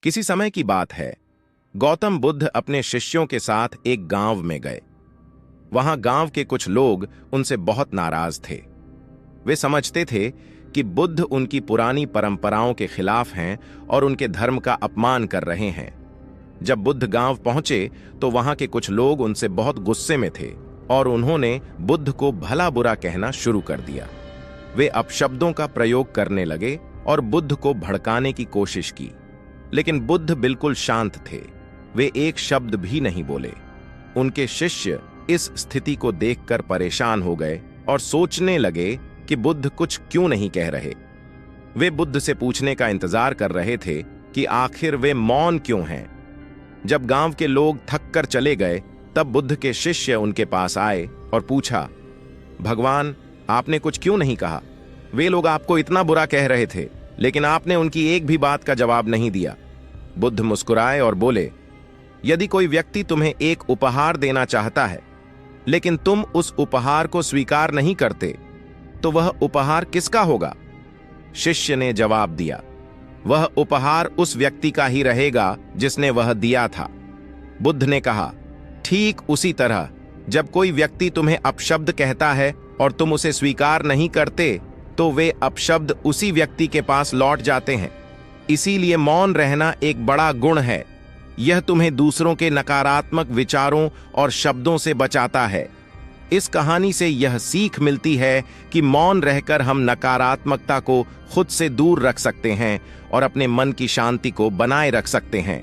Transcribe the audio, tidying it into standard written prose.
किसी समय की बात है। गौतम बुद्ध अपने शिष्यों के साथ एक गांव में गए। वहां गांव के कुछ लोग उनसे बहुत नाराज थे। वे समझते थे कि बुद्ध उनकी पुरानी परंपराओं के खिलाफ हैं और उनके धर्म का अपमान कर रहे हैं। जब बुद्ध गांव पहुंचे तो वहां के कुछ लोग उनसे बहुत गुस्से में थे और उन्होंने बुद्ध को भला बुरा कहना शुरू कर दिया। वे अपशब्दों का प्रयोग करने लगे और बुद्ध को भड़काने की कोशिश की, लेकिन बुद्ध बिल्कुल शांत थे। वे एक शब्द भी नहीं बोले। उनके शिष्य इस स्थिति को देखकर परेशान हो गए और सोचने लगे कि बुद्ध कुछ क्यों नहीं कह रहे। वे बुद्ध से पूछने का इंतजार कर रहे थे कि आखिर वे मौन क्यों हैं। जब गांव के लोग थक कर चले गए तब बुद्ध के शिष्य उनके पास आए और पूछा, भगवान, आपने कुछ क्यों नहीं कहा? वे लोग आपको इतना बुरा कह रहे थे, लेकिन आपने उनकी एक भी बात का जवाब नहीं दिया। बुद्ध मुस्कुराए और बोले, यदि कोई व्यक्ति तुम्हें एक उपहार देना चाहता है, लेकिन तुम उस उपहार को स्वीकार नहीं करते, तो वह उपहार किसका होगा? शिष्य ने जवाब दिया, वह उपहार उस व्यक्ति का ही रहेगा जिसने वह दिया था। बुद्ध ने कहा, ठीक उसी तरह जब कोई व्यक्ति तुम्हें अपशब्द कहता है और तुम उसे स्वीकार नहीं करते, तो वे अपशब्द उसी व्यक्ति के पास लौट जाते हैं। इसीलिए मौन रहना एक बड़ा गुण है। यह तुम्हें दूसरों के नकारात्मक विचारों और शब्दों से बचाता है। इस कहानी से यह सीख मिलती है कि मौन रहकर हम नकारात्मकता को खुद से दूर रख सकते हैं और अपने मन की शांति को बनाए रख सकते हैं।